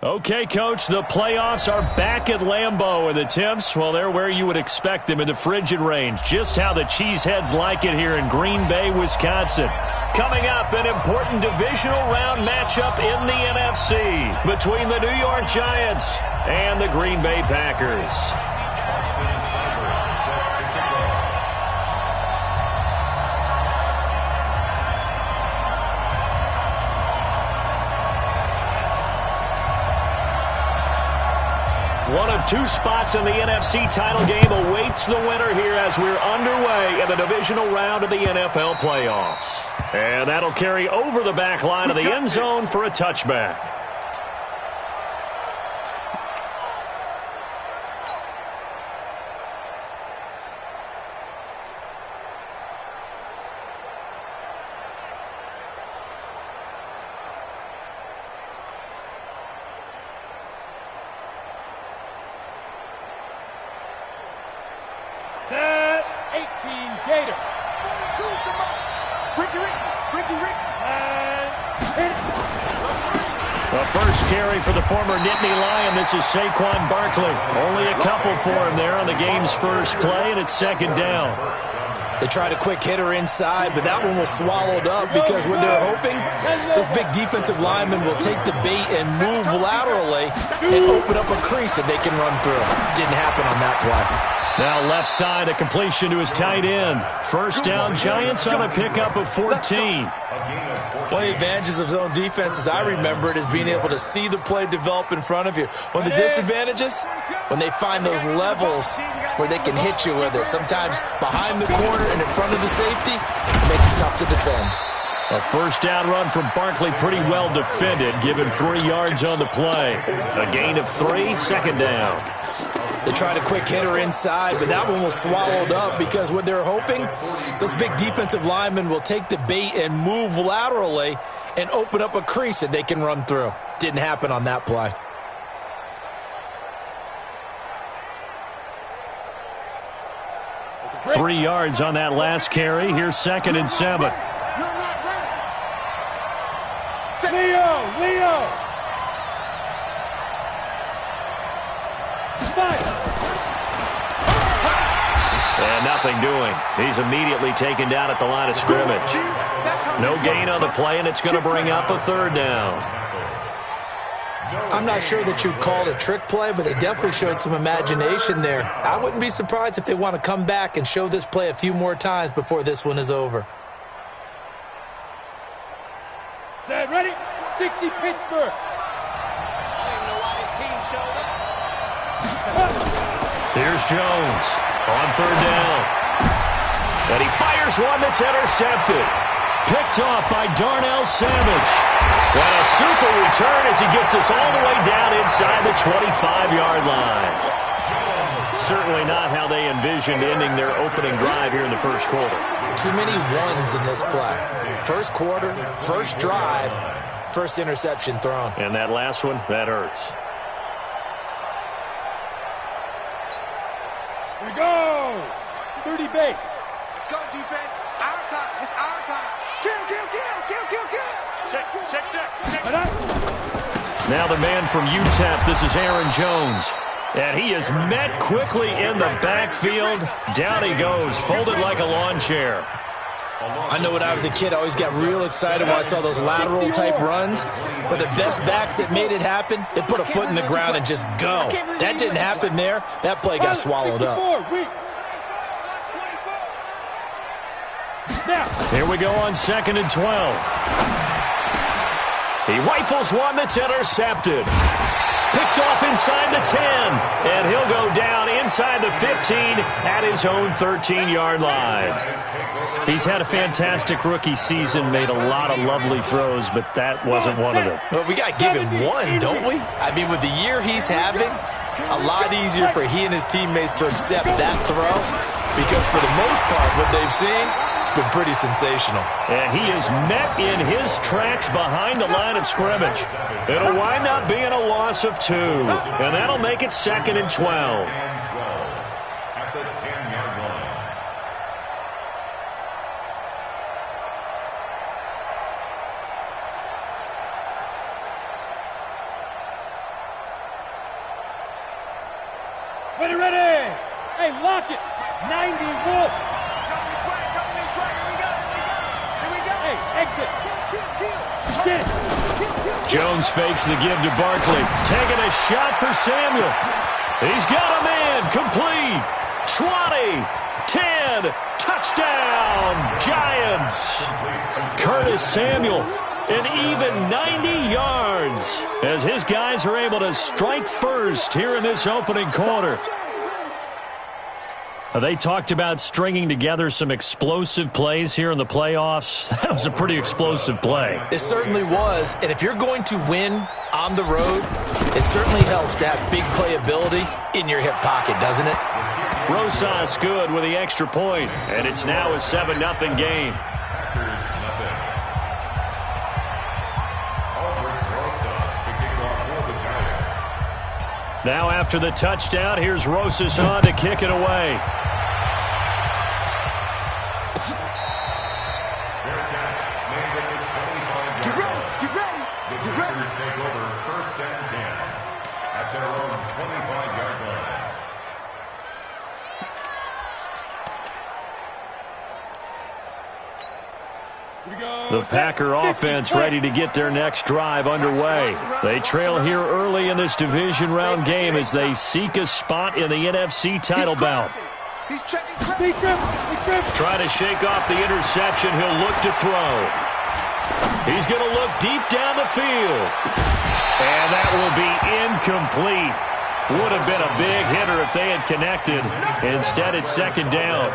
Okay, Coach, the playoffs are back at Lambeau, and the temps, well, they're where you would expect them in the frigid range. Just how the Cheeseheads like it here in Green Bay, Wisconsin. Coming up, an important divisional round matchup in the NFC between the New York Giants and the Green Bay Packers. One of two spots in the NFC title game awaits the winner here as we're underway in the divisional round of the NFL playoffs. And that'll carry over the back line of the end zone for a touchback. For the former Nittany Lion, this is Saquon Barkley. Only a couple for him there on the game's first play, and it's second down. They tried a quick hitter inside, but that one was swallowed up because when they're hoping, those big defensive linemen will take the bait and move laterally and open up a crease that they can run through. Didn't happen on that play. Now left side, a completion to his tight end. First down, Giants on a pickup of 14. One of the advantages of zone defense, as I remember it, is being able to see the play develop in front of you. One of the disadvantages, when they find those levels where they can hit you with it. Sometimes behind the corner and in front of the safety, it makes it tough to defend. A first down run from Barkley, pretty well defended, given 3 yards on the play. A gain of 3, second down. They tried a quick hitter inside, but that one was swallowed up because what they're hoping, those big defensive linemen will take the bait and move laterally and open up a crease that they can run through. Didn't happen on that play. Three yards on that last carry. Here's second and 7. Leo! And nothing doing. He's immediately taken down at the line of scrimmage. No gain on the play, and it's going to bring up a third down. I'm not sure that you'd call it a trick play, but they definitely showed some imagination there. I wouldn't be surprised if they want to come back and show this play a few more times before this one is over. Set, ready? 60 Pittsburgh. I don't even know why this team showed up. Here's Jones on third down. And he fires one that's intercepted. Picked off by Darnell Savage. And a super return as he gets us all the way down inside the 25-yard line. Certainly not how they envisioned ending their opening drive here in the first quarter. Too many ones in this play. First quarter, first drive, first interception thrown. And that last one, that hurts. Here we go! 30 base. Let's go, defense. Our time. It's our time. Kill. Check. Now the man from UTEP, this is Aaron Jones. And he is met quickly in the backfield. Down he goes, folded like a lawn chair. I know when I was a kid, I always got real excited when I saw those lateral-type runs. But the best backs that made it happen, they put a foot in the ground and just go. That didn't happen there. That play got swallowed up. Here we go on second and 12. He rifles one that's intercepted. Picked off inside the 10. And he'll go down inside the 15 at his own 13-yard line. He's had a fantastic rookie season, made a lot of lovely throws, but that wasn't one of them. Well, we got to give him one, don't we? I mean, with the year he's having, a lot easier for he and his teammates to accept that throw because for the most part, what they've seen, it's been pretty sensational. And he is met in his tracks behind the line of scrimmage. It'll wind up being a loss of 2, and that'll make it second and 12. Ready, ready. Hey, lock it. 90 Wolf. Coming this way. Here we go. Here we go. Hey, exit. Get it. Jones fakes the give to Barkley. Taking a shot for Samuel. He's got a man. Complete. 20. 10. Touchdown. Giants. Curtis Samuel. An even 90 yards as his guys are able to strike first here in this opening quarter. They talked about stringing together some explosive plays here in the playoffs. That was a pretty explosive play. It certainly was, and if you're going to win on the road, it certainly helps to have big playability in your hip pocket, doesn't it? Rosas good with the extra point, and it's now a 7-0 game. Now after the touchdown, here's Rosas on to kick it away. Get ready. Take over first and 10 at their own 25-yard line. The Packer offense ready to get their next drive underway. They trail here early in this division round game as they seek a spot in the NFC title bout. He's checking. Trying to shake off the interception. He'll look to throw. He's going to look deep down the field. And that will be incomplete. Would have been a big hitter if they had connected. Instead, it's second down.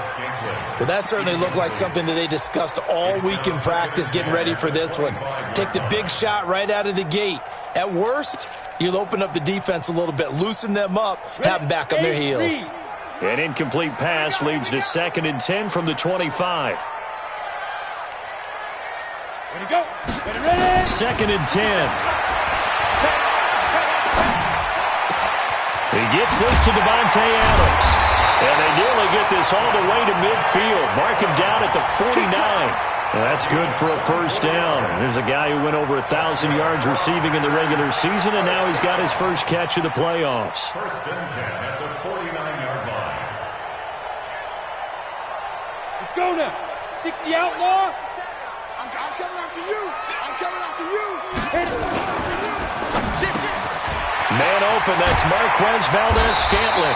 Well, that certainly looked like something that they discussed all week in practice getting ready for this one. Take the big shot right out of the gate. At worst, you'll open up the defense a little bit, loosen them up, have them back on their heels. An incomplete pass leads to second and 10 from the 25. Ready, go. Ready. Second and 10. He gets this to Devontae Adams. And they nearly get this all the way to midfield. Mark him down at the 49. And that's good for a first down. There's a guy who went over 1,000 yards receiving in the regular season, and now he's got his first catch of the playoffs. First and 10 at the 49-yard line. Let's go now. 60 outlaw. I'm coming after you. I'm coming after you. Man open, that's Marquez Valdez-Scantling.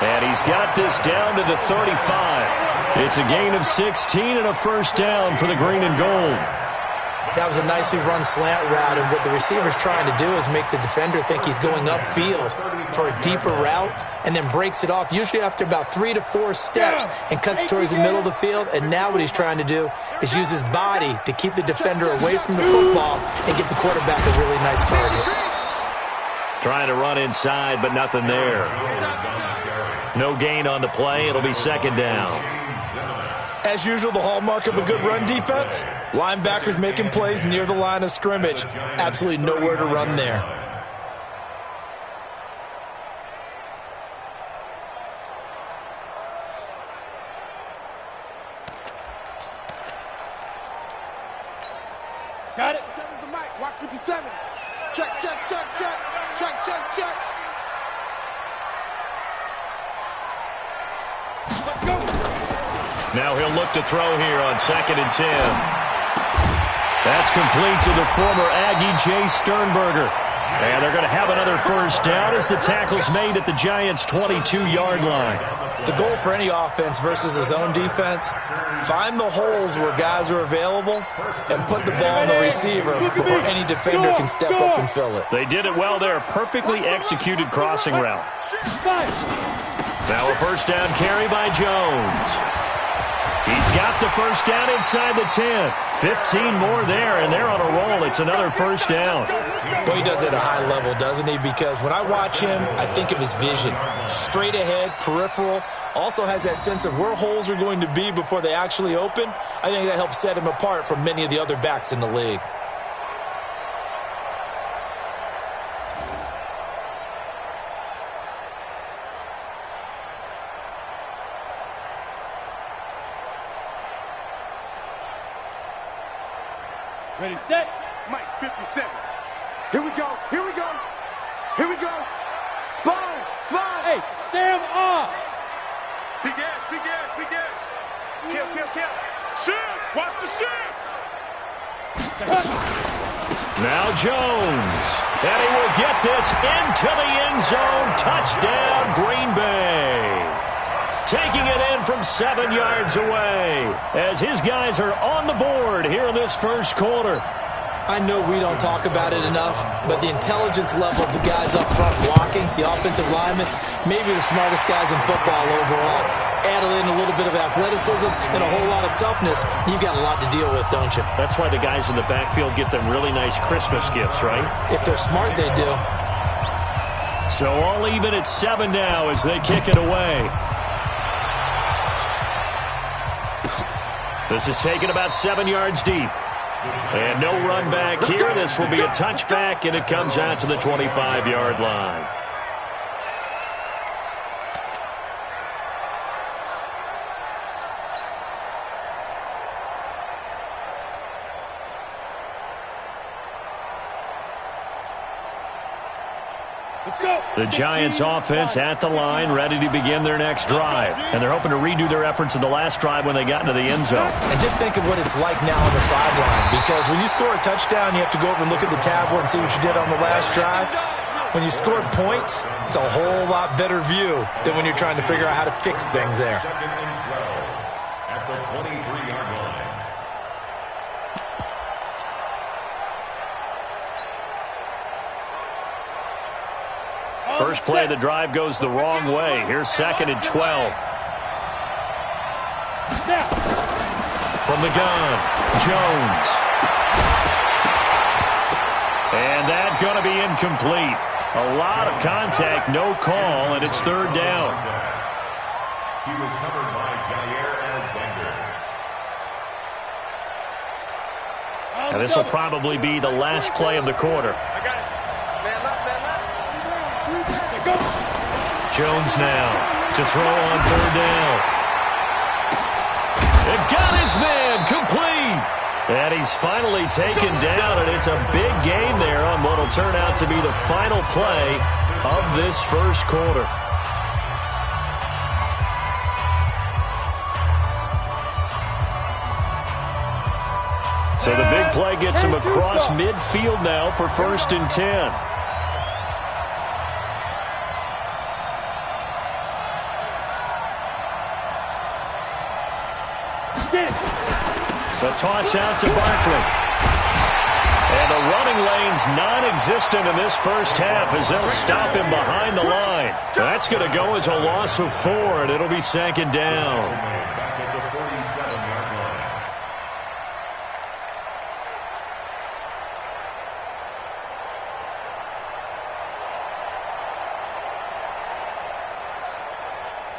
And he's got this down to the 35. It's a gain of 16 and a first down for the green and gold. That was a nicely run slant route, and what the receiver's trying to do is make the defender think he's going upfield for a deeper route and then breaks it off, usually after about 3 to 4 steps, and cuts towards the middle of the field. And now what he's trying to do is use his body to keep the defender away from the football and give the quarterback a really nice target. Trying to run inside, but nothing there. No gain on the play. It'll be second down. As usual, the hallmark of a good run defense, linebackers making plays near the line of scrimmage. Absolutely nowhere to run there. Got it. 57's the mic. Watch 57. Check. Let's go. Now he'll look to throw here on second and 10. That's complete to the former Aggie, Jay Sternberger. And they're going to have another first down as the tackle's made at the Giants' 22-yard line. The goal for any offense versus a zone defense, find the holes where guys are available and put the ball on the receiver before any defender can step up and fill it. They did it well there. Perfectly executed crossing route. Now a first down carry by Jones. He's got the first down inside the 10. 15 more there, and they're on a roll. It's another first down. Well, he does it at a high level, doesn't he? Because when I watch him, I think of his vision. Straight ahead, peripheral. Also has that sense of where holes are going to be before they actually open. I think that helps set him apart from many of the other backs in the league. Ready, set. Mike 57. Here we go. Sponge! Hey, Sam off! Big edge, big edge, big edge. Kill, kill, kill. Shift! Watch the shift! Now Jones. And he will get this into the end zone. Touchdown, Green Bay. Taking it in from 7 yards away as his guys are on the board here in this first quarter. I know we don't talk about it enough, but the intelligence level of the guys up front blocking, the offensive linemen, maybe the smartest guys in football overall. Add in a little bit of athleticism and a whole lot of toughness, you've got a lot to deal with, don't you? That's why the guys in the backfield get them really nice Christmas gifts, right? If they're smart, they do. So all even at 7 now as they kick it away. This is taken about 7 yards deep. And no run back here. This will be a touchback, and it comes out to the 25-yard line. The Giants offense at the line, ready to begin their next drive. And they're hoping to redo their efforts in the last drive when they got into the end zone. And just think of what it's like now on the sideline. Because when you score a touchdown, you have to go over and look at the tablet and see what you did on the last drive. When you scored points, it's a whole lot better view than when you're trying to figure out how to fix things there. Second and 12 at the 23-yard line. First play of the drive goes the wrong way. Here's second and 12. From the gun, Jones. And that's going to be incomplete. A lot of contact, no call, and it's third down. He was covered by Jair Alexander. And this will probably be the last play of the quarter. I got it. Man up, man up. Jones now to throw on third down. It got his man complete. And he's finally taken down, and it's a big gain there on what will turn out to be the final play of this first quarter. So the big play gets him across midfield now for 1st and 10. The toss out to Barkley. And the running lane's non-existent in this first half as they'll stop him behind the line. That's going to go as a loss of 4, and it'll be second down. Back at the 47-yard line.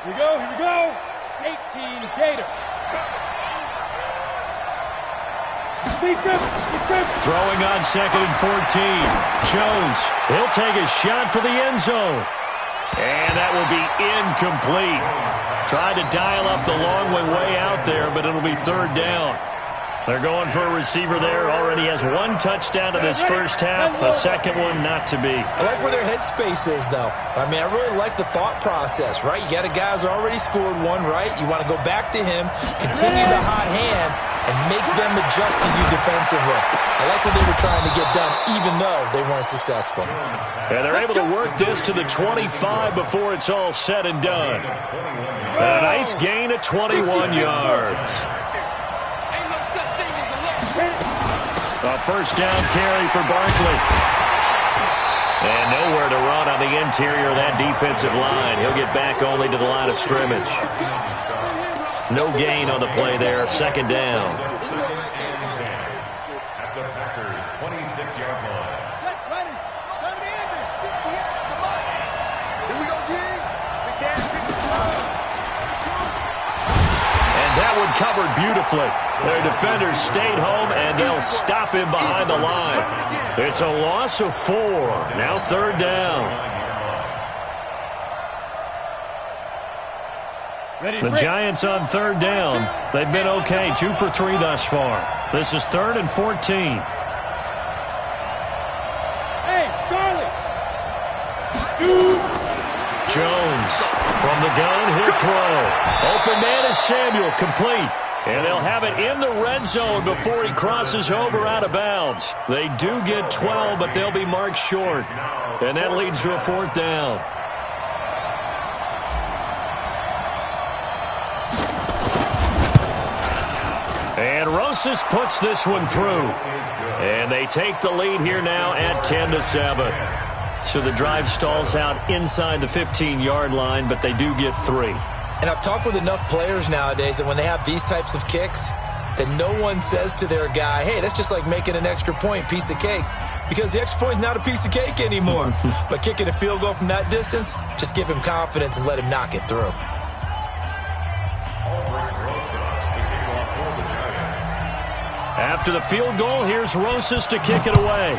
Here we go, here we go. 18 Gator. Throwing on second and 14. Jones, he'll take a shot for the end zone. And that will be incomplete. Tried to dial up the long way out there, but it'll be third down. They're going for a receiver there. Already has 1 touchdown in this first half. A second one not to be. I like where their headspace is, though. I mean, I really like the thought process, right? You got a guy who's already scored 1, right? You want to go back to him, continue the hot hand, and make them adjust to you defensively. I like what they were trying to get done, even though they weren't successful. And they're able to work this to the 25 before it's all said and done. A nice gain of 21 yards. A first down carry for Barkley. And nowhere to run on the interior of that defensive line. He'll get back only to the line of scrimmage. No gain on the play there. Second down. Second and 10 at the Packers' 26-yard line. Here we go, Gene. And that one covered beautifully. Their defenders stayed home, and they'll stop him behind the line. It's a loss of 4. Now third down. The Giants on third down. They've been okay, 2 for 3 thus far. This is 3rd and 14. Hey, Charlie! 2. Jones. From the gun, he'll throw. Open man is Samuel, complete. And they'll have it in the red zone before he crosses over out of bounds. They do get 12, but they'll be marked short. And that leads to a 4th down. And Rosas puts this one through. And they take the lead here now at 10-7. So the drive stalls out inside the 15-yard line, but they do get 3. And I've talked with enough players nowadays that when they have these types of kicks, that no one says to their guy, hey, that's just like making an extra point, piece of cake. Because the extra point is not a piece of cake anymore. But kicking a field goal from that distance, just give him confidence and let him knock it through. After the field goal, here's Rosas to kick it away.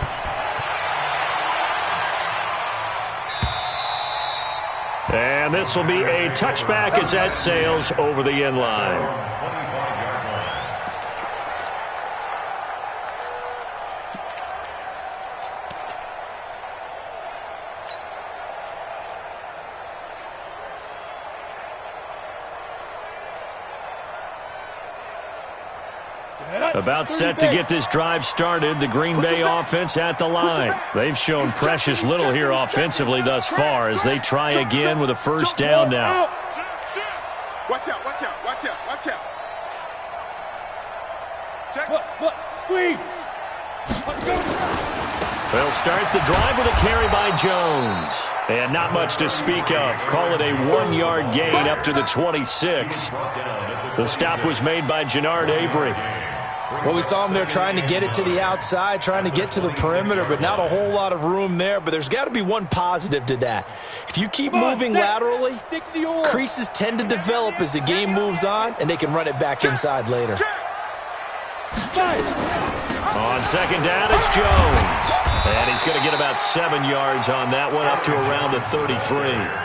And this will be a touchback as that sails over the end line. About set to get this drive started, the Green Bay offense at the line. They've shown precious little here offensively thus far as they try again with a 1st down now. Watch out, watch out, watch out, watch out. Check. Look, squeeze. They'll start the drive with a carry by Jones. And not much to speak of. Call it a 1-yard gain up to the 26. The stop was made by Genard Avery. Well, we saw him there trying to get it to the outside, trying to get to the perimeter, but not a whole lot of room there. But there's got to be one positive to that. If you keep moving laterally, creases tend to develop as the game moves on, and they can run it back inside later. On 2nd down, it's Jones. And he's going to get about 7 yards on that one, up to around the 33.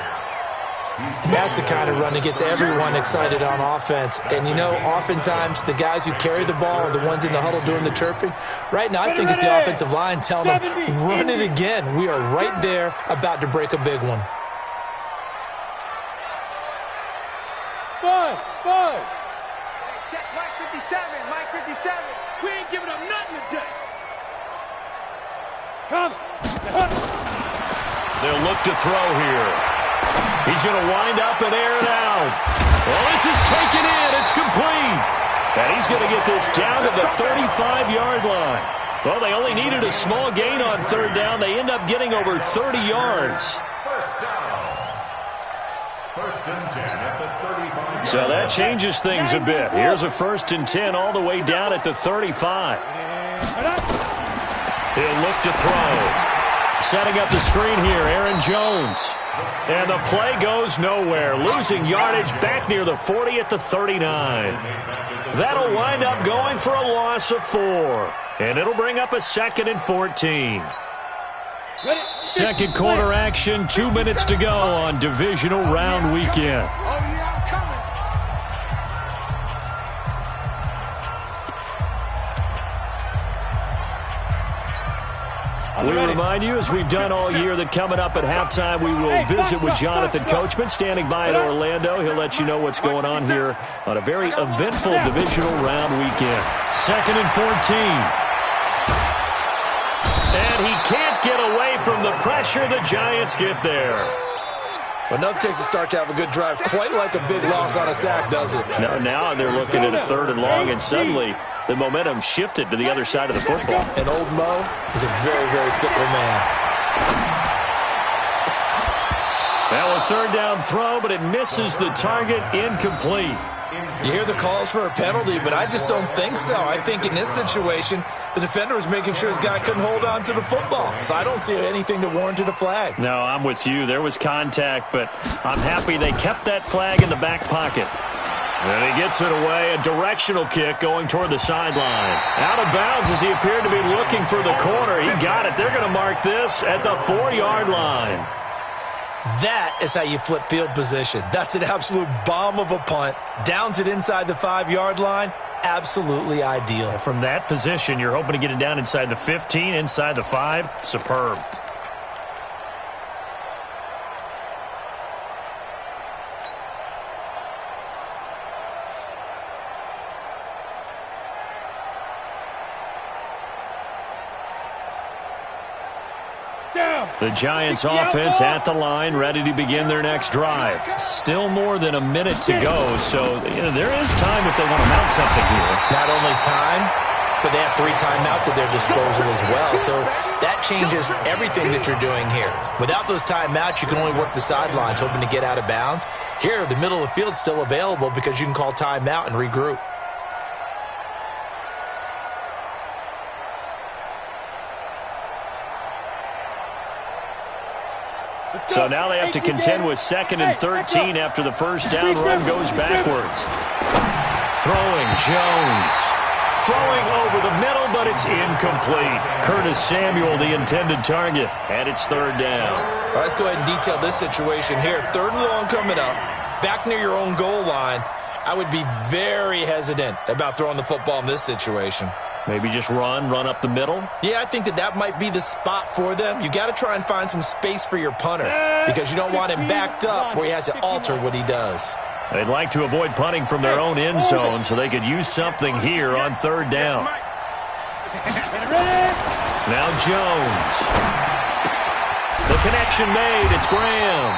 That's the kind of run that gets everyone excited on offense. And, you know, oftentimes the guys who carry the ball are the ones in the huddle doing the chirping. Right now, I think it's the offensive line telling them, run it again. We are right there about to break a big one. Five. Check Mike 57, Mike 57. We ain't giving up nothing today. Come. They'll look to throw here. He's going to wind up and air it out. Well, this is taken in. It's complete. And he's going to get this down to the 35-yard line. Well, they only needed a small gain on 3rd down. They end up getting over 30 yards. 1st down. 1st and 10 at the 35. So that changes things a bit. Here's a 1st and 10 all the way down at the 35. He'll look to throw. Setting up the screen here, Aaron Jones. And the play goes nowhere. Losing yardage back near the 40 at the 39. That'll wind up going for a loss of 4. And it'll bring up a 2nd and 14. 2nd quarter action, 2 minutes to go on divisional round weekend. We remind you, as we've done all year, that coming up at halftime, we will visit with Jonathan Coachman, standing by in Orlando. He'll let you know what's going on here on a very eventful divisional round weekend. 2nd and 14. And he can't get away from the pressure. The Giants get there. But nothing takes a start to have a good drive, quite like a big loss on a sack, does it? Now they're looking at a 3rd and long, and suddenly the momentum shifted to the other side of the football. And old Mo is a very, very fickle man. Now a 3rd down throw, but it misses the target, incomplete. You hear the calls for a penalty, but I just don't think so. I think in this situation, the defender was making sure his guy couldn't hold on to the football. So I don't see anything that warranted a flag. No, I'm with you. There was contact, but I'm happy they kept that flag in the back pocket. And he gets it away, a directional kick going toward the sideline. Out of bounds as he appeared to be looking for the corner. He got it. They're going to mark this at the 4-yard line. That is how you flip field position. That's an absolute bomb of a punt. Downs it inside the 5-yard line. Absolutely ideal. From that position, you're hoping to get it down inside the 15, inside the 5. Superb. The Giants offense at the line, ready to begin their next drive. Still more than a minute to go, so there is time if they want to mount something here. Not only time, but they have 3 timeouts at their disposal as well, so that changes everything that you're doing here. Without those timeouts, you can only work the sidelines, hoping to get out of bounds. Here, the middle of the field is still available because you can call timeout and regroup. So now they have to contend with 2nd and 13 after the first down run goes backwards. Throwing, Jones. Throwing over the middle, but it's incomplete. Curtis Samuel, the intended target, and it's 3rd down. All right, let's go ahead and detail this situation here. 3rd and long coming up, back near your own goal line. I would be very hesitant about throwing the football in this situation. Maybe just run up the middle? Yeah, I think that might be the spot for them. You got to try and find some space for your punter because you don't want him backed up where he has to alter what he does. They'd like to avoid punting from their own end zone so they could use something here on 3rd down. Now Jones. The connection made. It's Graham.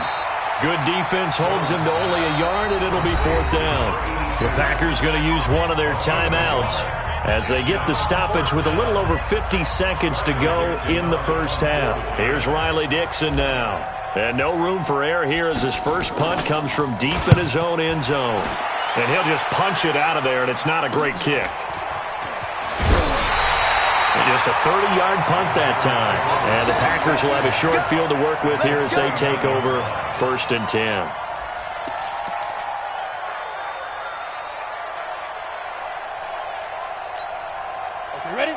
Good defense holds him to only a yard, and it'll be 4th down. The Packers going to use one of their timeouts as they get the stoppage with a little over 50 seconds to go in the first half. Here's Riley Dixon now. And no room for error here as his first punt comes from deep in his own end zone. And he'll just punch it out of there, and it's not a great kick. And just a 30-yard punt that time. And the Packers will have a short field to work with here as they take over 1st and 10. Ready?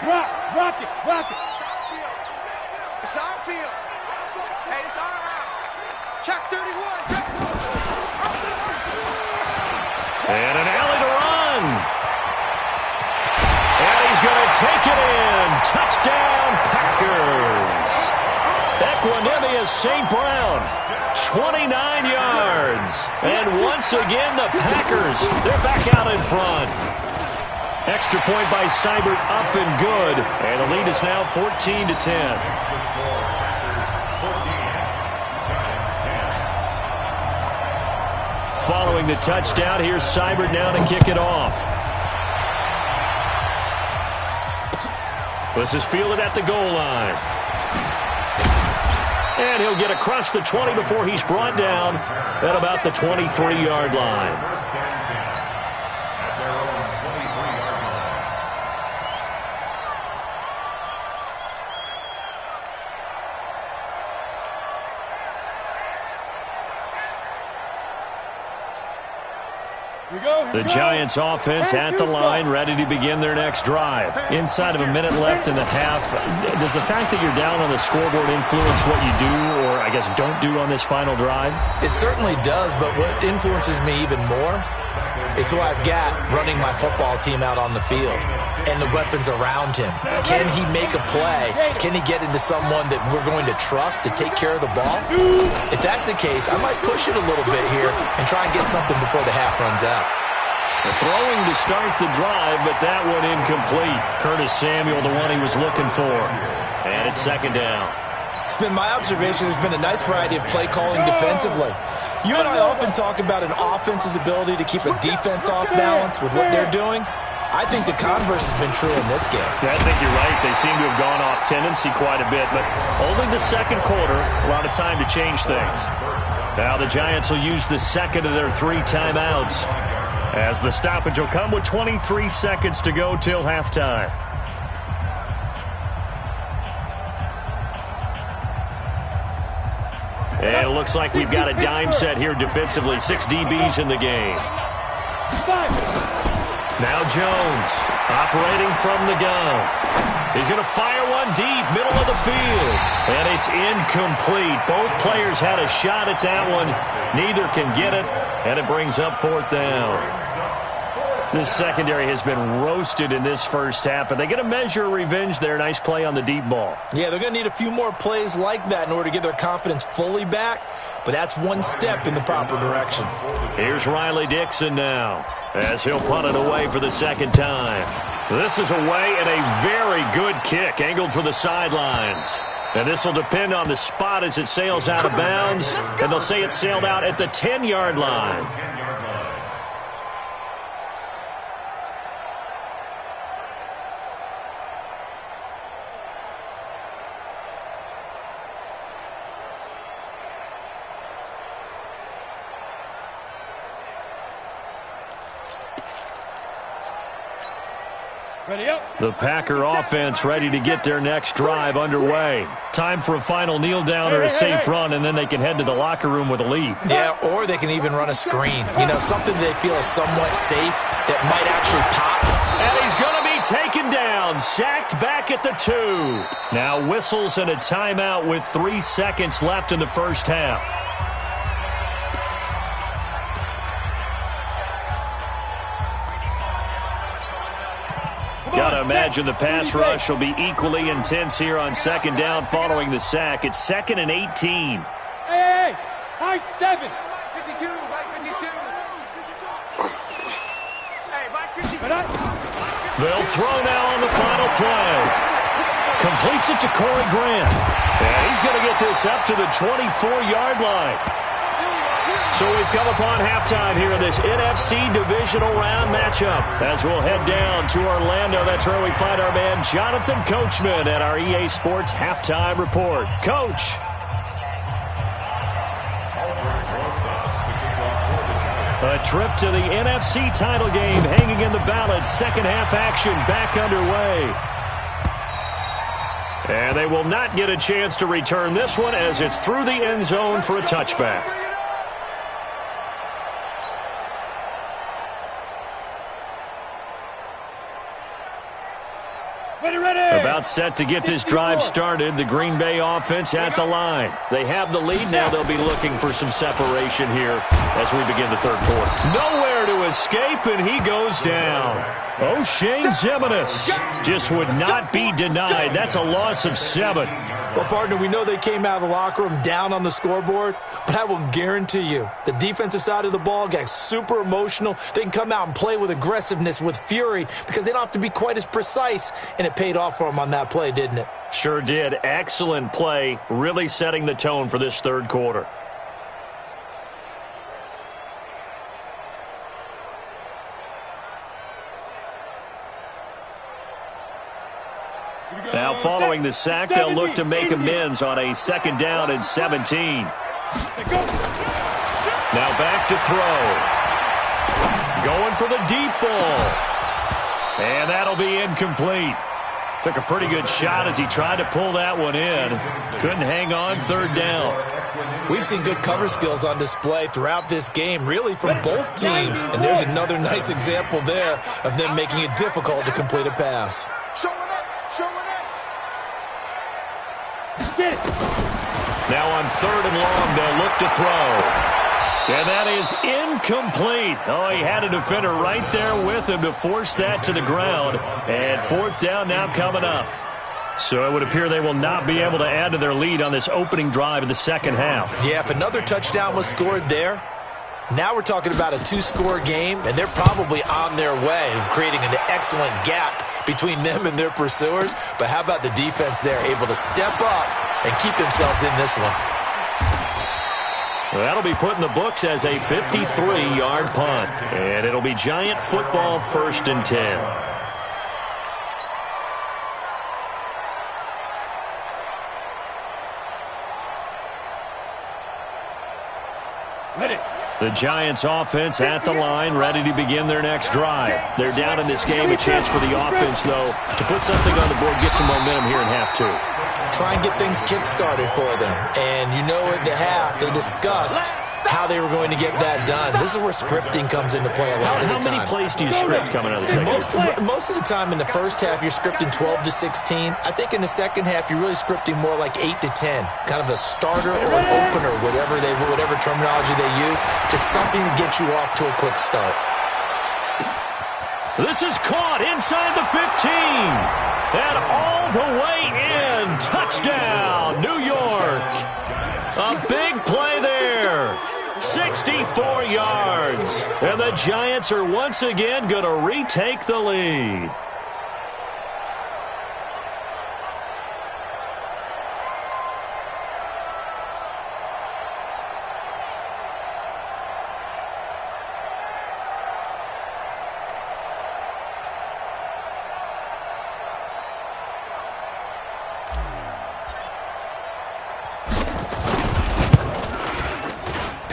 Rock it. It's our field. Hey, it's our house. Check 31. And an alley to run. And he's going to take it in. Touchdown, Packers. Equanimous St. Brown, 29 yards. And once again, the Packers, they're back out in front. Extra point by Seibert, up and good. And the lead is now 14-10. Following the touchdown, here's Seibert now to kick it off. This is fielded at the goal line. And he'll get across the 20 before he's brought down at about the 23-yard line. The Giants offense at the line, ready to begin their next drive. Inside of a minute left in the half, does the fact that you're down on the scoreboard influence what you do or, I guess, don't do on this final drive? It certainly does, but what influences me even more is who I've got running my football team out on the field and the weapons around him. Can he make a play? Can he get into someone that we're going to trust to take care of the ball? If that's the case, I might push it a little bit here and try and get something before the half runs out. Throwing to start the drive, but that one incomplete. Curtis Samuel, the one he was looking for. And it's 2nd down. It's been my observation there's been a nice variety of play calling defensively. You and I often talk about an offense's ability to keep a defense off balance with what they're doing. I think the converse has been true in this game. Yeah, I think you're right. They seem to have gone off tendency quite a bit, but only the 2nd quarter, a lot of time to change things. Now the Giants will use the 2nd of their 3 timeouts, as the stoppage will come with 23 seconds to go till halftime. And it looks like we've got a dime set here defensively. 6 DBs in the game. Now Jones, operating from the gun. He's going to fire one deep, middle of the field. And it's incomplete. Both players had a shot at that one. Neither can get it, and it brings up 4th down. This secondary has been roasted in this first half, but they get a measure of revenge there. Nice play on the deep ball. Yeah, they're going to need a few more plays like that in order to get their confidence fully back, but that's one step in the proper direction. Here's Riley Dixon now, as he'll punt it away for the 2nd time. This is away and a very good kick, angled for the sidelines. And this will depend on the spot as it sails out of bounds. And they'll say it sailed out at the 10-yard line. The Packer offense ready to get their next drive underway. Time for a final kneel down or a safe run, and then they can head to the locker room with a lead. Yeah, or they can even run a screen. You know, something they feel is somewhat safe that might actually pop. And he's going to be taken down, sacked back at the 2. Now whistles and a timeout with 3 seconds left in the first half. Got to imagine the pass rush will be equally intense here on second down following the sack. It's 2nd and 18. Hey, high 7. 52, by 52. Hey, by 52. They'll throw now on the final play. Completes it to Corey Grant. And he's going to get this up to the 24-yard line. So we've come upon halftime here in this NFC Divisional Round matchup. As we'll head down to Orlando, that's where we find our man Jonathan Coachman at our EA Sports Halftime Report. Coach. A trip to the NFC title game hanging in the balance. Second half action back underway. And they will not get a chance to return this one as it's through the end zone for a touchback. About set to get this drive started. The Green Bay offense at the line. They have the lead now. They'll be looking for some separation here as we begin the third quarter. Nowhere to escape, and he goes down. O'Shane Ximines just would not be denied. That's a loss of 7. Well, partner, we know they came out of the locker room down on the scoreboard, but I will guarantee you the defensive side of the ball got super emotional. They can come out and play with aggressiveness, with fury, because they don't have to be quite as precise, and it paid off for them on that play, didn't it? Sure did. Excellent play, really setting the tone for this third quarter. Now following the sack, they'll look to make amends on a 2nd down and 17. Now back to throw. Going for the deep ball. And that'll be incomplete. Took a pretty good shot as he tried to pull that one in. Couldn't hang on, 3rd down. We've seen good cover skills on display throughout this game, really from both teams. And there's another nice example there of them making it difficult to complete a pass. Now on 3rd and long, they'll look to throw. And that is incomplete. Oh, he had a defender right there with him to force that to the ground. And 4th down now coming up. So it would appear they will not be able to add to their lead on this opening drive of the second half. Yeah, if another touchdown was scored there, now we're talking about a 2-score game, and they're probably on their way of creating an excellent gap between them and their pursuers. But how about the defense there, able to step up and keep themselves in this one? Well, that'll be put in the books as a 53-yard punt. And it'll be Giant football, 1st and 10. The Giants offense at the line, ready to begin their next drive. They're down in this game. A chance for the offense, though, to put something on the board, get some momentum here in half 2. Try and get things kick-started for them. And you know at the half, they discussed how they were going to get that done. This is where scripting comes into play a lot of the time. How many plays do you script coming out of the second half? Most of the time in the first half, you're scripting 12 to 16. I think in the second half, you're really scripting more like 8 to 10. Kind of a starter or an opener, whatever terminology they use. Just something to get you off to a quick start. This is caught inside the 15. And all the way in. Touchdown, New York. A big play there. 64 yards. And the Giants are once again going to retake the lead.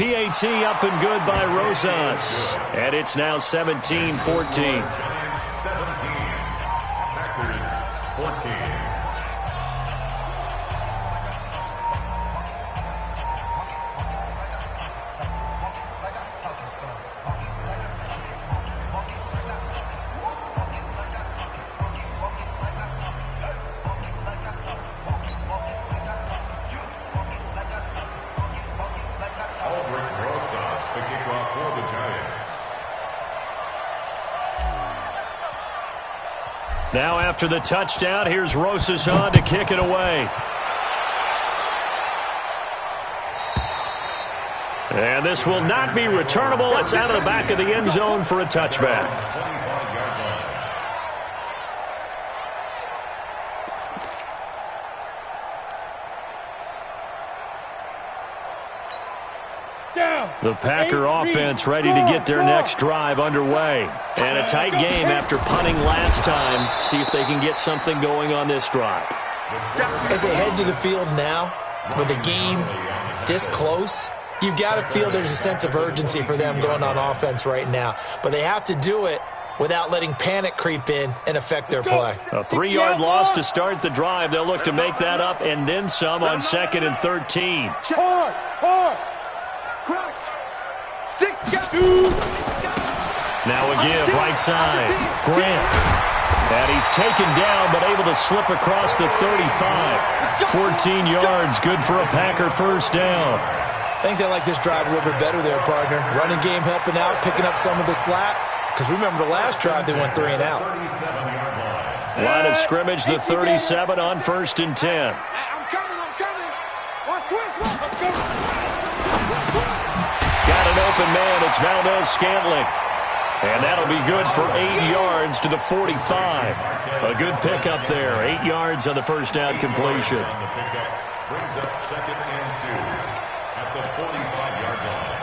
PAT up and good by Rosas. And it's now 17-14. 17. Packers 14. Now after the touchdown, here's Rosas on to kick it away. And this will not be returnable. It's out of the back of the end zone for a touchback. The Packer offense ready to get their next drive underway. And a tight game after punting last time. See if they can get something going on this drive. As they head to the field now, with the game this close, you've got to feel there's a sense of urgency for them going on offense right now. But they have to do it without letting panic creep in and affect their play. A 3-yard loss to start the drive. They'll look to make that up and then some on 2nd and 13. Hard. Crouch. Now a give right side. Grant. And he's taken down but able to slip across the 35. 14 yards, good for a Packer first down. I think they like this drive a little bit better there, partner. Running game helping out, picking up some of the slack. Because remember the last drive they went 3 and out. Line of scrimmage, the 37 on 1st and 10. I'm coming. Watch twist. Let's go. Got an open man. It's Valdez-Scantling. And that'll be good for 8 yards to the 45. A good pickup there. 8 yards on the first down completion. On the pickup brings up 2nd and 2 at the 45-yard line.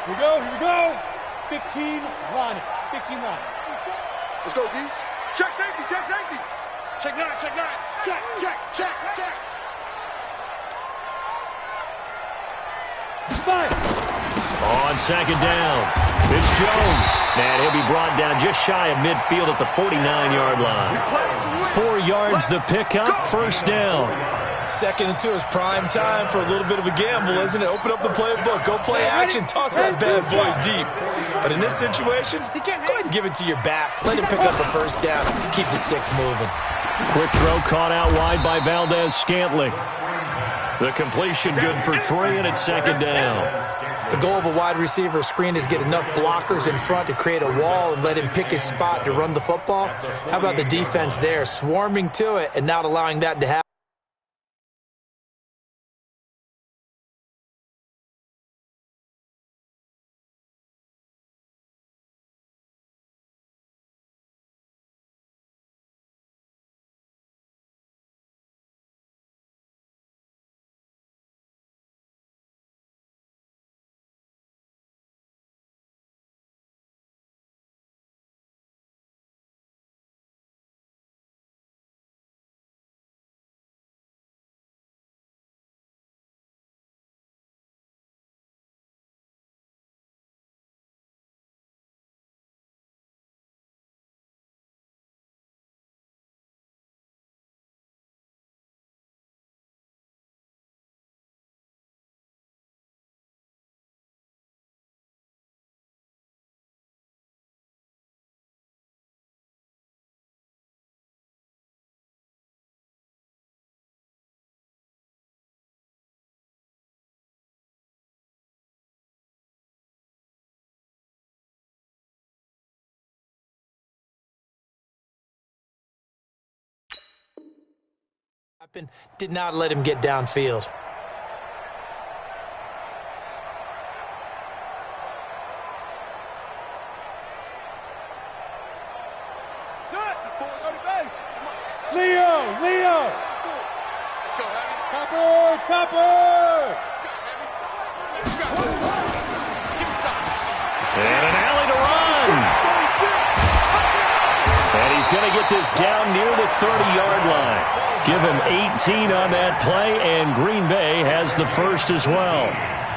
Here we go. 15 line. Let's go, D. Check safety. Check 9. Check. Fire. On 2nd down, it's Jones. And he'll be brought down just shy of midfield at the 49-yard line. 4 yards the pickup, first down. 2nd and 2 is prime time for a little bit of a gamble, isn't it? Open up the playbook, go play action, toss that bad boy deep. But in this situation, go ahead and give it to your back. Let him pick up a first down. Keep the sticks moving. Quick throw caught out wide by Valdez-Scantling. The completion good for 3, and it's 2nd down. The goal of a wide receiver screen is get enough blockers in front to create a wall and let him pick his spot to run the football. How about the defense there, swarming to it and not allowing that to happen? Did not let him get downfield. Leo! Let's go, Heavy. Topper! Let's go, Heavy. Give me something. And an alley to run. And he's going to get this down near the 30-yard line. Give him 18 on that play, and Green Bay has the first as well.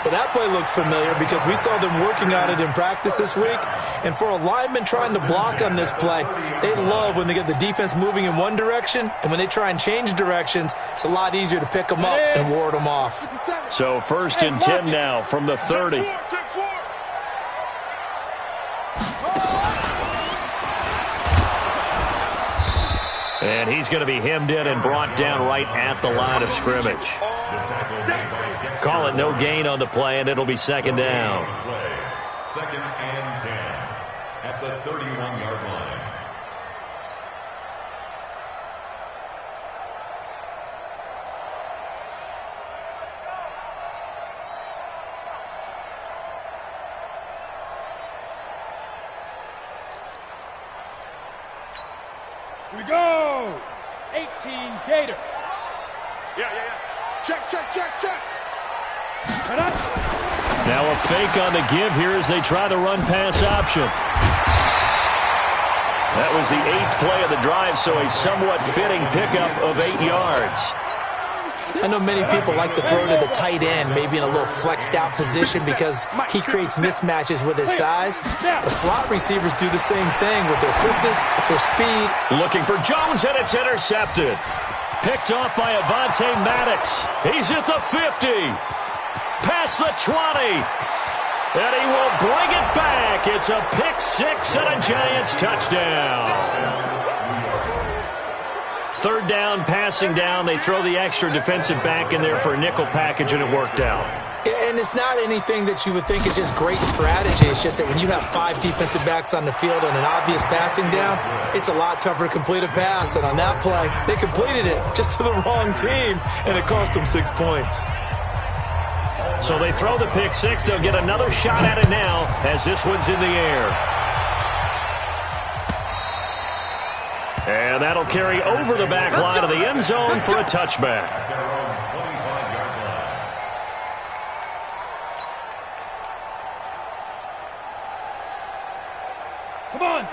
Well, that play looks familiar because we saw them working on it in practice this week. And for a lineman trying to block on this play, they love when they get the defense moving in one direction. And when they try and change directions, it's a lot easier to pick them up and ward them off. So 1st and 10 now from the 30. And he's going to be hemmed in and brought down right at the line of scrimmage. Call it no gain on the play, and it'll be 2nd down. 2nd and 10 at the 31-yard line. Here we go. 18 Gator. Yeah. Check. Now a fake on the give here as they try the run-pass option. That was the 8th play of the drive, so a somewhat fitting pickup of 8 yards. I know many people like to throw to the tight end, maybe in a little flexed out position because he creates mismatches with his size. The slot receivers do the same thing with their quickness, their speed. Looking for Jones, and it's intercepted. Picked off by Avonte Maddox. He's at the 50. Past the 20. And he will bring it back. It's a pick 6 and a Giants touchdown. 3rd down, passing down. They throw the extra defensive back in there for a nickel package, and it worked out. And it's not anything that you would think is just great strategy. It's just that when you have 5 defensive backs on the field and an obvious passing down, it's a lot tougher to complete a pass. And on that play, they completed it just to the wrong team, and it cost them 6 points. So they throw the pick 6. They'll get another shot at it now as this one's in the air. And that'll carry over the back line of the end zone for a touchback.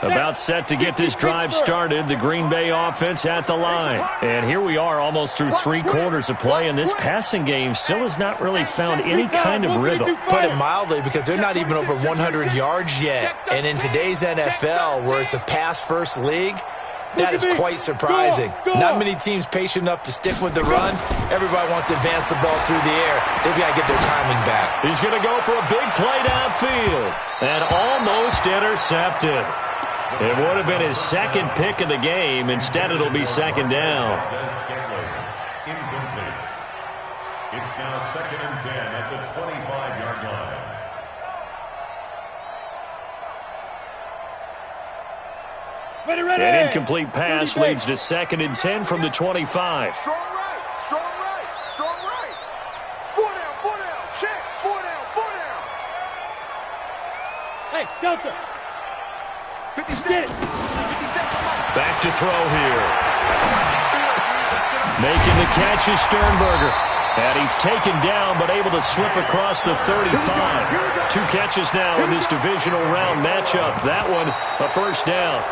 About set to get this drive started, the Green Bay offense at the line. And here we are almost through 3 quarters of play, and this passing game still has not really found any kind of rhythm. Put it mildly, because they're not even over 100 yards yet. And in today's NFL, where it's a pass-first league, that is quite surprising. Not many teams patient enough to stick with the run. Everybody wants to advance the ball through the air. They've got to get their timing back. He's going to go for a big play downfield and almost intercepted. It would have been his 2nd pick of the game. Instead, it'll be 2nd down. Incomplete. It's now 2nd and 10 at the 25-yard line. An incomplete pass leads to 2nd and 10 from the 25. Strong right. Strong right. 4 down. Check. 4 down. Hey, Delta. 50 Back to throw here. Making the catch is Sternberger. And he's taken down but able to slip across the 35. 2 catches now in this divisional round matchup. That one a 1st down.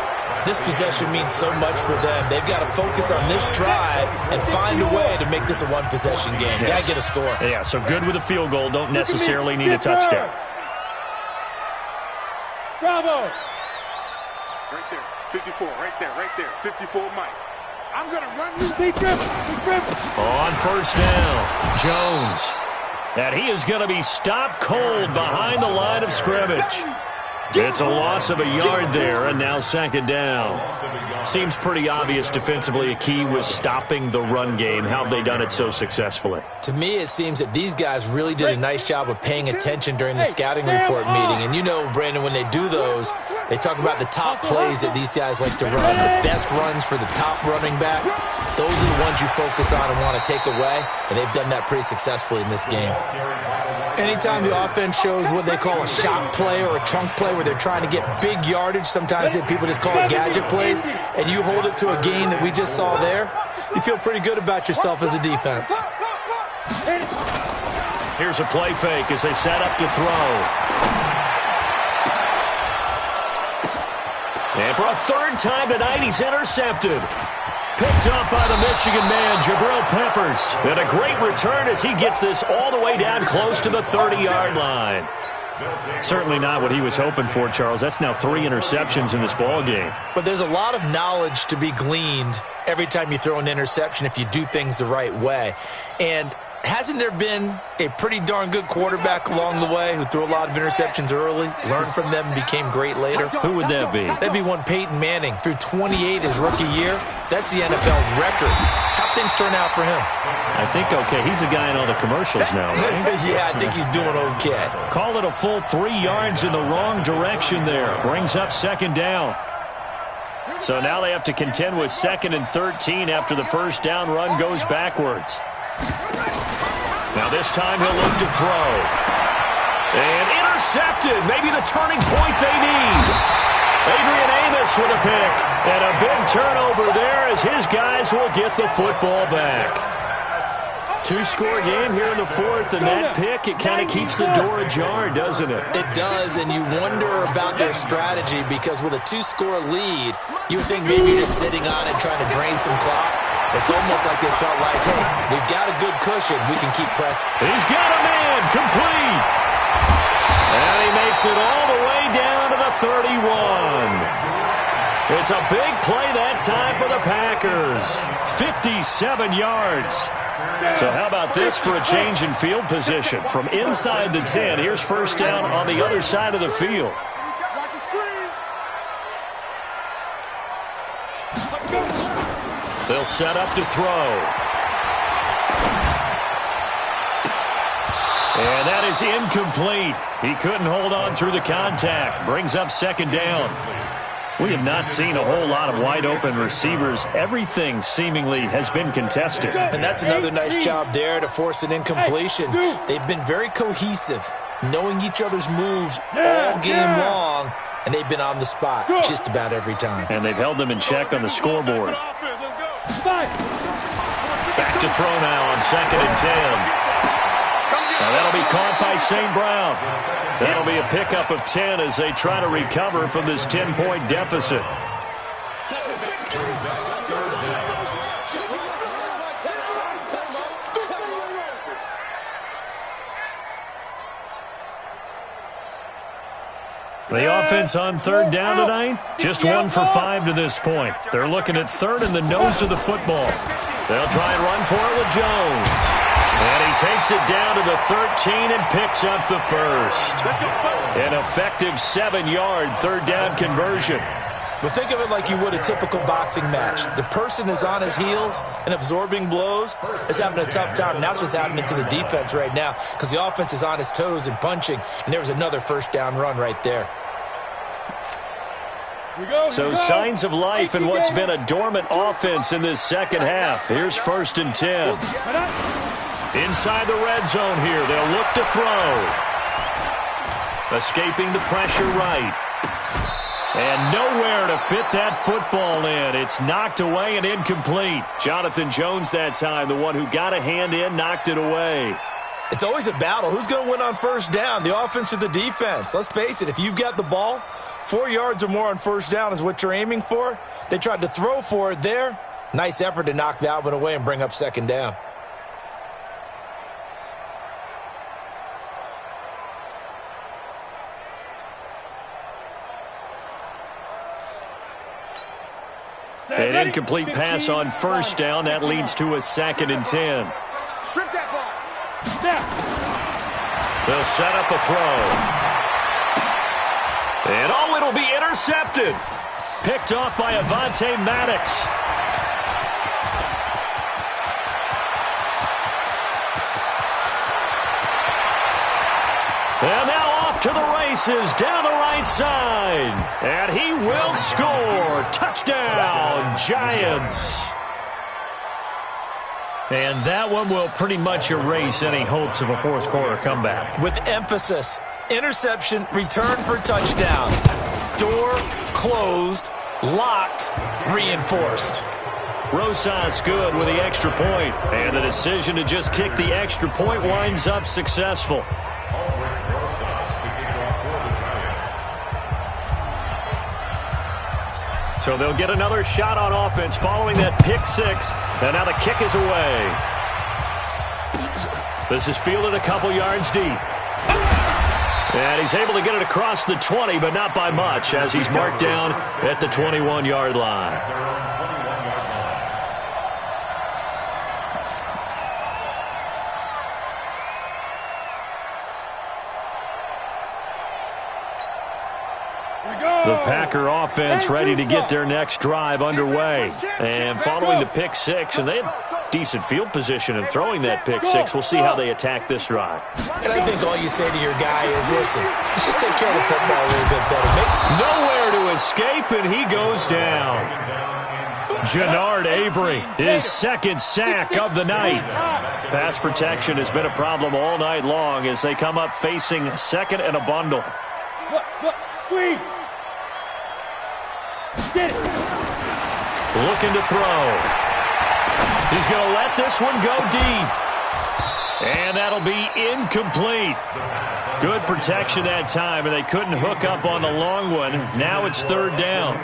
This possession means so much for them. They've got to focus on this drive and find a way to make this a 1-possession game. Yes. Got to get a score. Yeah, so good with a field goal. Don't necessarily need a touchdown. Bravo. Right there. 54. Right there. 54 Mike. I'm going to run you. Big grip. On 1st down, Jones. And he is going to be stopped cold behind the line of scrimmage. It's a loss of a yard there, and now 2nd down. Seems pretty obvious defensively a key was stopping the run game. How have they done it so successfully? To me, it seems that these guys really did a nice job of paying attention during the scouting report meeting. And you know, Brandon, when they do those, they talk about the top plays that these guys like to run, the best runs for the top running back. Those are the ones you focus on and want to take away, and they've done that pretty successfully in this game. Anytime the offense shows what they call a shot play or a chunk play where they're trying to get big yardage, sometimes people just call it gadget plays, and you hold it to a gain that we just saw there, you feel pretty good about yourself as a defense. Here's a play fake as they set up to throw. And for a 3rd time tonight, he's intercepted. Picked up by the Michigan man, Jabril Peppers. And a great return as he gets this all the way down close to the 30-yard line. Certainly not what he was hoping for, Charles. That's now 3 interceptions in this ball game. But there's a lot of knowledge to be gleaned every time you throw an interception if you do things the right way. And hasn't there been a pretty darn good quarterback along the way who threw a lot of interceptions early, learned from them, and became great later? Who would that be? That'd be one Peyton Manning. Threw 28 his rookie year. That's the NFL record. How things turn out for him? I think okay. He's a guy in all the commercials now, right? Yeah, I think he's doing okay. Call it a full 3 yards in the wrong direction there. Brings up 2nd down. So now they have to contend with 2nd and 13 after the first down run goes backwards. Now this time he'll look to throw. And intercepted. Maybe the turning point they need. Adrian Amos with a pick. And a big turnover there as his guys will get the football back. 2-score game here in the 4th, and that pick, it kind of keeps the door ajar, doesn't it? It does, and you wonder about their strategy because with a 2-score lead, you would think maybe you're just sitting on it trying to drain some clock. It's almost like they felt like, hey, we've got a good cushion. We can keep pressing. He's got a man complete. And he makes it all the way down to the 31. It's a big play that time for the Packers. 57 yards. So how about this for a change in field position? From inside the 10, here's first down on the other side of the field. They'll set up to throw. And that is incomplete. He couldn't hold on through the contact. Brings up 2nd down. We have not seen a whole lot of wide-open receivers. Everything seemingly has been contested. And that's another nice job there to force an incompletion. They've been very cohesive, knowing each other's moves all game long, and they've been on the spot just about every time. And they've held them in check on the scoreboard. Back to throw now on 2nd and 10. Now that'll be caught by St. Brown. That'll be a pickup of 10 as they try to recover from this 10-point deficit. The offense on 3rd down tonight, just 1 for 5 to this point. They're looking at 3rd in the nose of the football. They'll try and run for it with Jones. And he takes it down to the 13 and picks up the first. An effective 7-yard 3rd down conversion. But think of it like you would a typical boxing match. The person is on his heels and absorbing blows is having a tough time. And that's what's happening to the defense right now because the offense is on his toes and punching. And there was another first down run right there. So signs of life in what's been a dormant offense in this second half. Here's 1st and 10. Inside the red zone here, they'll look to throw. Escaping the pressure right. And nowhere to fit that football in. It's knocked away and incomplete. Jonathan Jones that time, the one who got a hand in, knocked it away. It's always a battle. Who's going to win on first down, the offense or the defense? Let's face it, if you've got the ball, 4 yards or more on first down is what you're aiming for. They tried to throw for it there. Nice effort to knock that one away and bring up 2nd down. An incomplete pass on first down. That leads to a 2nd and 10. Strip that ball. They'll set up a throw. And oh, it'll be intercepted. Picked off by Avonte Maddox. And now off to the races down the right side. And he will score. Touchdown, Giants. And that one will pretty much erase any hopes of a fourth quarter comeback. With emphasis, interception, return for touchdown. Door closed, locked, reinforced. Rosas good with the extra point. And the decision to just kick the extra point winds up successful. So they'll get another shot on offense following that pick six. And now the kick is away. This is fielded a couple yards deep. And he's able to get it across the 20, but not by much, as he's marked down at the 21-yard line. The Packer offense ready to get their next drive underway. And following the pick six, and they have decent field position in throwing that pick six. We'll see how they attack this drive. And I think all you say to your guy is, listen, let's just take care of the football a little bit better. Nowhere to escape, and he goes down. Jannard Avery, his second sack of the night. Pass protection has been a problem all night long as they come up facing second and a bundle. Squeeze. Get it. Looking to throw. He's going to let this one go deep. And that'll be incomplete. Good protection that time, and they couldn't hook up on the long one. Now it's third down.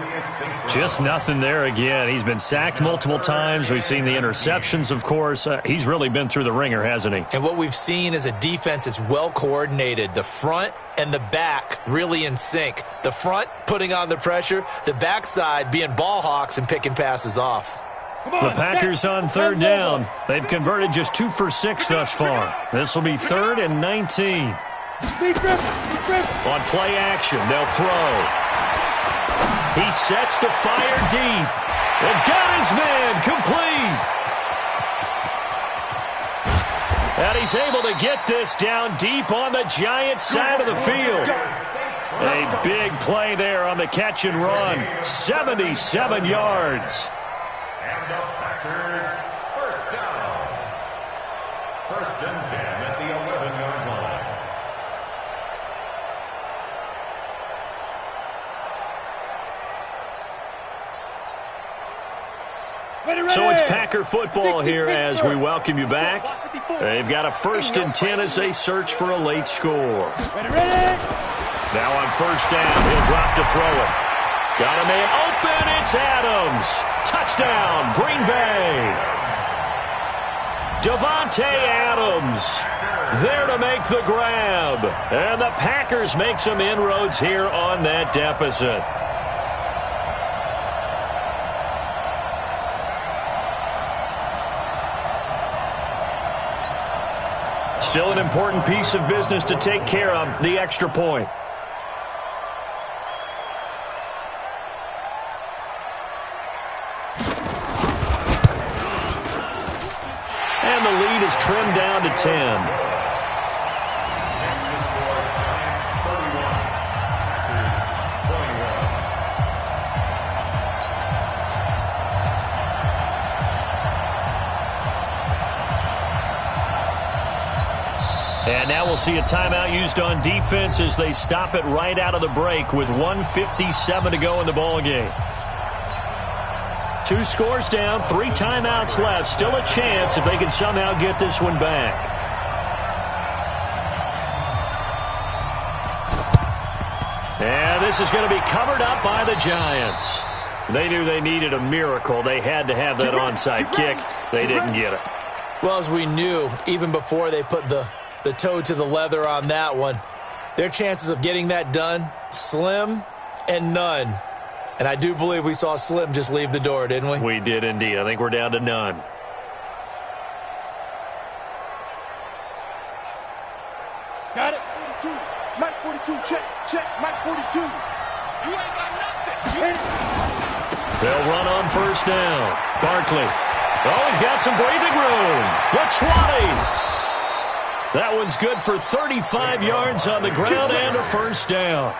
Just nothing there again. He's been sacked multiple times. We've seen the interceptions, of course. He's really been through the ringer, hasn't he? And what we've seen is a defense that's well coordinated. The front and the back really in sync. The front putting on the pressure, the backside being ball hawks and picking passes off. The Packers on third down. They've converted just 2 for 6 thus far. This will be 3rd and 19. On play action, they'll throw. He sets to fire deep. And got his man complete. And he's able to get this down deep on the Giants' side of the field. A big play there on the catch and run. 77 yards. And the Packers, first down. 1st and 10 at the 11-yard line. So it's Packer football here as we welcome you back. They've got a 1st and 10 as they search for a late score. Now on 1st down, he'll drop to throw it. Got a man open, it's Adams. Touchdown, Green Bay. Davante Adams there to make the grab. And the Packers make some inroads here on that deficit. Still an important piece of business to take care of, the extra point. And the lead is trimmed down to 10. And now we'll see a timeout used on defense as they stop it right out of the break with 1:57 to go in the ballgame. 2 scores down, 3 timeouts left. Still a chance if they can somehow get this one back. And this is going to be covered up by the Giants. They knew they needed a miracle. They had to have that onside kick. They didn't get it. Well, as we knew, even before they put the toe to the leather on that one, their chances of getting that done, slim and none. And I do believe we saw Slim just leave the door, didn't we? We did indeed. I think we're down to none. Got it. 42. Mike 42. Check. Mike 42. You ain't got nothing. They'll run on 1st down. Barkley. Oh, he's got some breathing room. The 20. That one's good for 35 yards on the ground and a 1st down.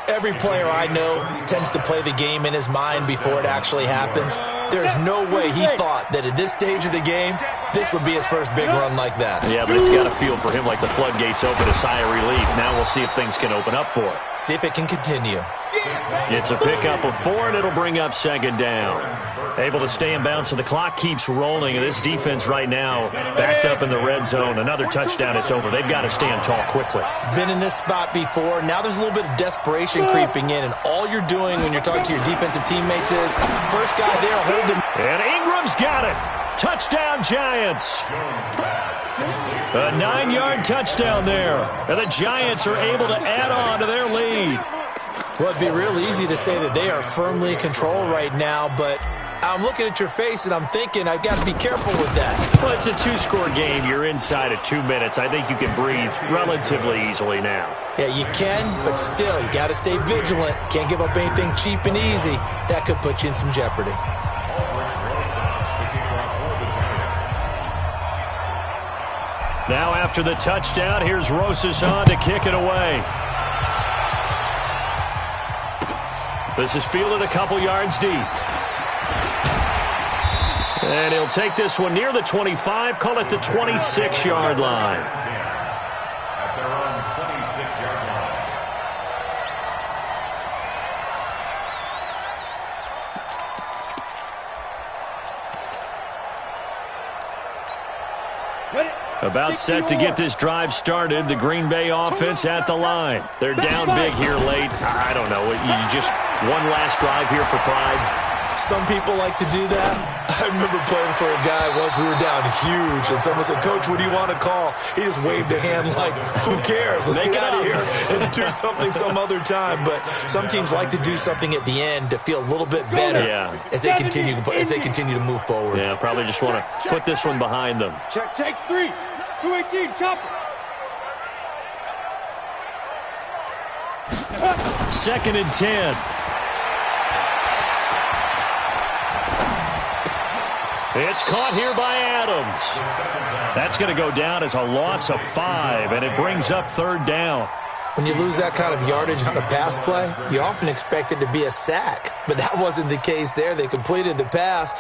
Every player I know tends to play the game in his mind before it actually happens. There's no way he thought that at this stage of the game, this would be his first big run like that. Yeah, but it's got to feel for him like the floodgates open, a sigh of relief. Now we'll see if things can open up for it. See if it can continue. It's a pickup of 4, and it'll bring up 2nd down. Able to stay in bounds, so the clock keeps rolling. And this defense right now backed up in the red zone. Another touchdown, it's over. They've got to stand tall quickly. Been in this spot before. Now there's a little bit of desperation creeping in, and all you're doing when you're talking to your defensive teammates is, first guy there, hold him. And Ingram's got it. Touchdown, Giants. A 9-yard touchdown there. And the Giants are able to add on to their lead. Well, it'd be real easy to say that they are firmly in control right now, but I'm looking at your face and I'm thinking I've got to be careful with that. Well, it's a 2-score game. You're inside of 2 minutes. I think you can breathe relatively easily now. Yeah, you can, but still, you got to stay vigilant. Can't give up anything cheap and easy. That could put you in some jeopardy. Now after the touchdown, here's Rosas on to kick it away. This is fielded a couple yards deep. And he'll take this one near the 25, call it the 26-yard line. At their own 26-yard Ready? About set to get this drive started. The Green Bay offense at the line. They're down big here late. I don't know. You just one last drive here for pride. Some people like to do that. I remember playing for a guy once. We were down huge, and someone said, "Coach, what do you want to call?" He just waved a hand like, who cares? Let's get out of here and do something some other time. But some teams like to do something at the end to feel a little bit better as they continue to move forward. Yeah, probably just want to put this one behind them. Check, takes 3. 218, chopper. Second and 10. It's caught here by Adams. That's going to go down as a loss of 5, and it brings up third down. When you lose that kind of yardage on a pass play, you often expect it to be a sack. But that wasn't the case there. They completed the pass.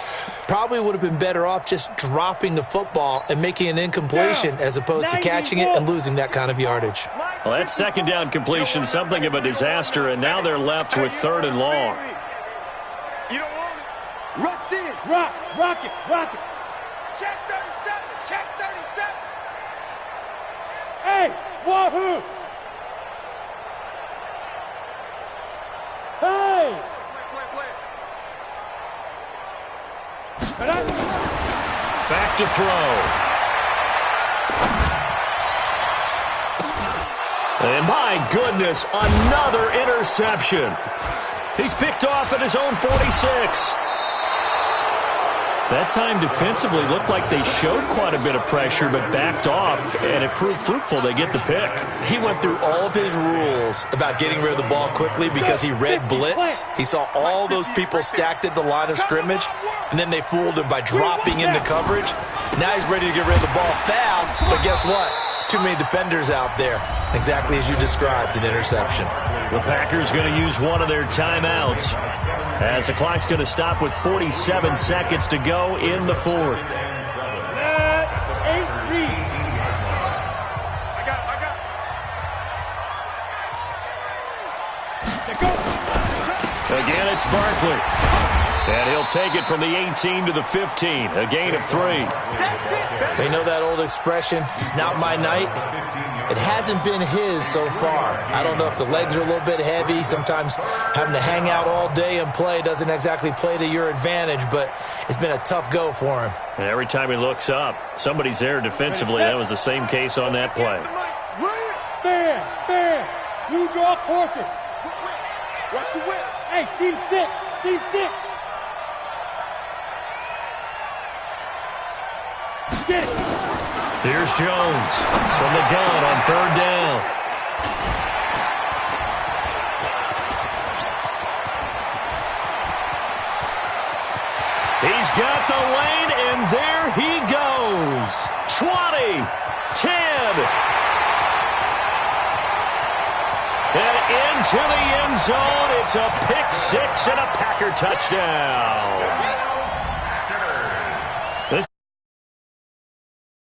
Probably would have been better off just dropping the football and making an incompletion as opposed to catching it and losing that kind of yardage. Well, that second down completion, something of a disaster, and now they're left with third and long. You don't want it. Rush in. Rock it. Check 37. Check 37. Hey, wahoo. Hey. Play. Back to throw. And my goodness, another interception. He's picked off at his own 46. That time defensively looked like they showed quite a bit of pressure but backed off, and it proved fruitful. They get the pick. He went through all of his rules about getting rid of the ball quickly because he read blitz. He saw all those people stacked at the line of scrimmage, and then they fooled him by dropping into coverage. Now he's ready to get rid of the ball fast, but guess what? Too many defenders out there. Exactly as you described, an interception. The Packers going to use one of their timeouts as the clock's going to stop with 47 seconds to go in the fourth. 8-3. I got Again, it's Barkley. And he'll take it from the 18 to the 15, a gain of 3. They know that old expression, it's not my night. It hasn't been his so far. I don't know if the legs are a little bit heavy. Sometimes having to hang out all day and play doesn't exactly play to your advantage, but it's been a tough go for him. And every time he looks up, somebody's there defensively. That was the same case on that play. Fair. Blue draw quarters. Watch the whip. Hey, seam 6. Get it. Here's Jones from the gun on third down. He's got the lane, and there he goes. 20, 10. And into the end zone. It's a pick 6 and a Packer touchdown.